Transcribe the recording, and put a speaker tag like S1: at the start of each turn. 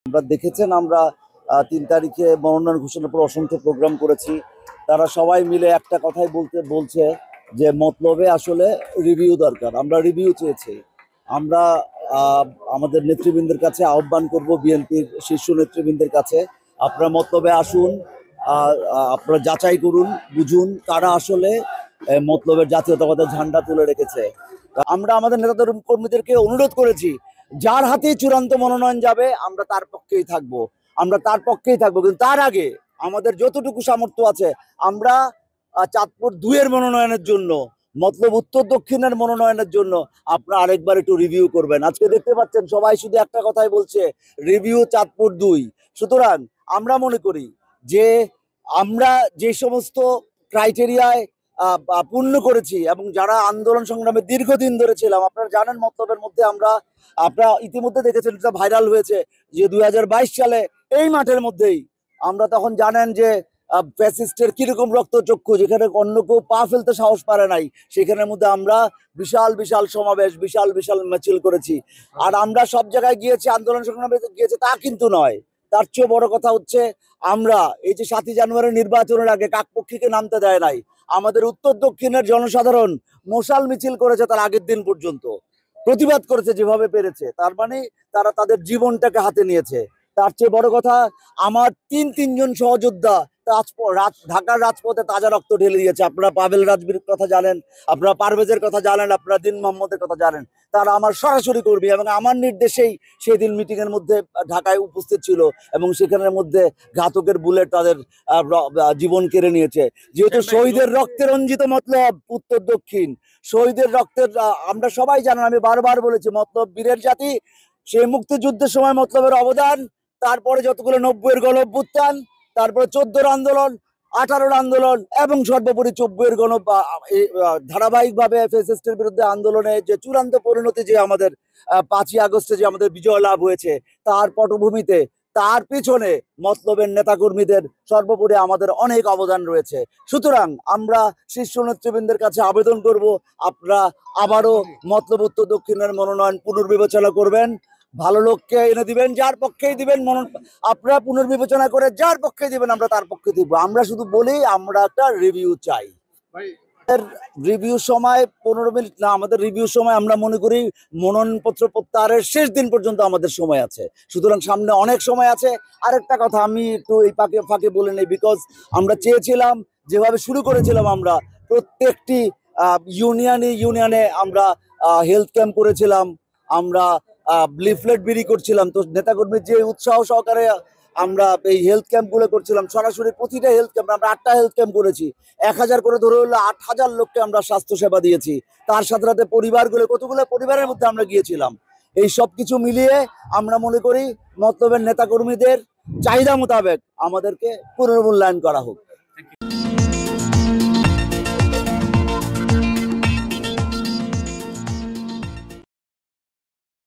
S1: আমরা দেখেছেন আমরা ৩ তারিখে মনোনয়ন ঘোষণার পর অসংখ্য প্রোগ্রাম করেছি। তারা সবাই মিলে একটা কথাই বলছে যে মতলবে আসলে রিভিউ দরকার। আমরা রিভিউ চেয়েছি। আমরা আমাদের নেতৃবৃন্দের কাছে আহ্বান করব, বিএনপির শীর্ষ নেতৃবৃন্দের কাছে, আপনারা মতলবে আসুন, আপনারা যাচাই করুন, বুঝুন কারা আসলে মতলবের জাতীয়তাবাদের ঝান্ডা তুলে রেখেছে। আমরা আমাদের নেতাদের কর্মীদেরকে অনুরোধ করেছি, যার হাতেই চূড়ান্ত মনোনয়ন যাবে আমরা তার পক্ষেই থাকবো, কিন্তু তার আগে আমাদের যতটুকু সামর্থ্য আছে আমরা চাঁদপুর 2 এর মনোনয়নের জন্য, মতলব উত্তর দক্ষিণের মনোনয়নের জন্য আপনারা আরেকবার একটু রিভিউ করবেন। আজকে দেখতে পাচ্ছেন সবাই শুধু একটা কথাই বলছে, রিভিউ চাঁদপুর 2। সুতরাং আমরা মনে করি যে আমরা যে সমস্ত ক্রাইটেরিয়ায় পূর্ণ করেছি এবং যারা আন্দোলন সংগ্রামে দীর্ঘদিন ধরে ছিলাম, আপনারা জানেন মতলবের মধ্যে আপনারা ইতিমধ্যে দেখেছেন, এটা ভাইরাল হয়েছে যে 2022 সালে এই মাঠের মধ্যেই আমরা তখন জানেন যে ফ্যাসিস্টের কিরকম রক্তচক্ষু, যেখানে অন্য কেউ পা ফেলতে সাহস পারে নাই, সেখানের মধ্যে আমরা বিশাল বিশাল সমাবেশ, বিশাল বিশাল মিছিল করেছি। আর আমরা সব জায়গায় গিয়েছি, আন্দোলন সংগ্রামে গিয়েছি তা কিন্তু নয়। তার চেয়ে বড় কথা হচ্ছে আমরা এই যে 7ই জানুয়ারি নির্বাচনের আগে কাকপক্ষীকে নামতে দেয় নাই। আমাদের উত্তর দক্ষিণের জনসাধারণ মশাল মিছিল করেছে, তার আগের দিন পর্যন্ত প্রতিবাদ করেছে যেভাবে পেরেছে। তার মানে তারা তাদের জীবনটাকে হাতে নিয়েছে। তার চেয়ে বড় কথা, আমার তিনজন সহযোদ্ধা ঢাকার রাজপথে তাজা রক্ত ঢেলে দিয়েছে। আপনারা পাভেল রাজবীর কথা জানেন, আপনারা পারভেজের কথা জানেন, আপনারা দিন মোহাম্মদের কথা জানেন। তারা আমার সরাসরি কর্মী এবং আমার নির্দেশেই সেই দিন মিটিং এর মধ্যে ঢাকায় উপস্থিত ছিল এবং সেখানের মধ্যে ঘাতকের বুলেট তাদের জীবন কেড়ে নিয়েছে। যেহেতু শহীদের রক্তে রঞ্জিত মতলব উত্তর দক্ষিণ, শহীদের রক্তের আমরা সবাই জানেন, আমি বারবার বলেছি মতলব বীরের জাতি। সেই মুক্তিযুদ্ধের সময় মতলবের অবদান, তারপরে যতগুলো 90-এর গণ অভ্যুত্থান, তারপরে 14-র আন্দোলন, 18-র আন্দোলন এবং সর্বোপরি 24-এর ধারাবাহিকভাবে ফ্যাসিস্টের বিরুদ্ধে আন্দোলনে যে চূড়ান্ত পরিণতি, যে আমাদের 5ই আগস্টে যে আমাদের বিজয় লাভ হয়েছে, তার পটভূমিতে তার পিছনে মতলবের নেতাকর্মীদের সর্বোপরি আমাদের অনেক অবদান রয়েছে। সুতরাং আমরা শীর্ষ নেতৃবৃন্দের কাছে আবেদন করব, আপনারা আবারও মতলব উত্তর দক্ষিণের মনোনয়ন পুনর্বিবেচনা করবেন, ভালো লোককে এনে দিবেন, যার পক্ষেই দিবেন আপনারা পুনর্বিবেচনা করে যার পক্ষে দিবেন আমরা তার পক্ষে দিব। আমরা শুধু বলি আমরা একটা রিভিউ চাই। রিভিউ সময় 15 মিনিট না, আমাদের রিভিউ সময় আমরা মনে করি মনোনয়নপত্র প্রত্যাহারের শেষ দিন পর্যন্ত আমাদের সময় আছে। সুতরাং সামনে অনেক সময় আছে। আরেকটা কথা আমি একটু এই ফাঁকে বলে নেই, বিকজ আমরা চেয়েছিলাম, যেভাবে শুরু করেছিলাম আমরা প্রত্যেকটি ইউনিয়নে আমরা হেলথ ক্যাম্প করেছিলাম, আমরা লিফলেট বিলি করছিলাম। তো নেতাকর্মীর যে উৎসাহ সহকারে আমরা এই হেলথ ক্যাম্পগুলো করছিলাম, সরাসরি প্রতিটা হেলথ ক্যাম্প, আমরা 8টা হেলথ ক্যাম্প করেছি, 1000 করে ধরে হলো 8000 লোককে আমরা স্বাস্থ্যসেবা দিয়েছি। তার সাথে সাথে কতগুলো পরিবারের মধ্যে আমরা গিয়েছিলাম। এই সব কিছু মিলিয়ে আমরা মনে করি মতলবের নেতাকর্মীদের চাহিদা মোতাবেক আমাদেরকে পুনর্মূল্যায়ন করা হোক।